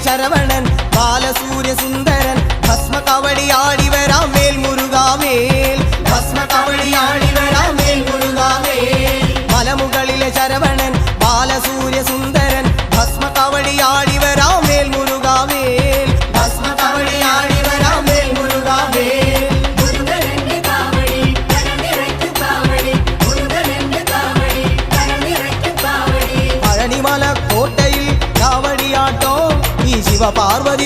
ശരവണൻ ബാലസൂര്യ സുന്ദരൻ ഭസ്മ കവടിയാടി വരാം മേൽ മുരുകാമേൽ ഭസ്മ കവടിയാടി വരാം മേൽ മുരുകാമേൽ മലമുകളിലെ ശരവണൻ ബാലസൂര്യ സുന്ദരൻ ഭസ്മ കവടിയാടി വരാം മേൽ മുരുകാമേൽ ഭസ്മ കവടിയാടി വരാം മേൽ മുരുകാമേൽ പഴനിമല കോട്ടയിൽ കാവടിയാട്ടോ ഈ ശിവപാർവതി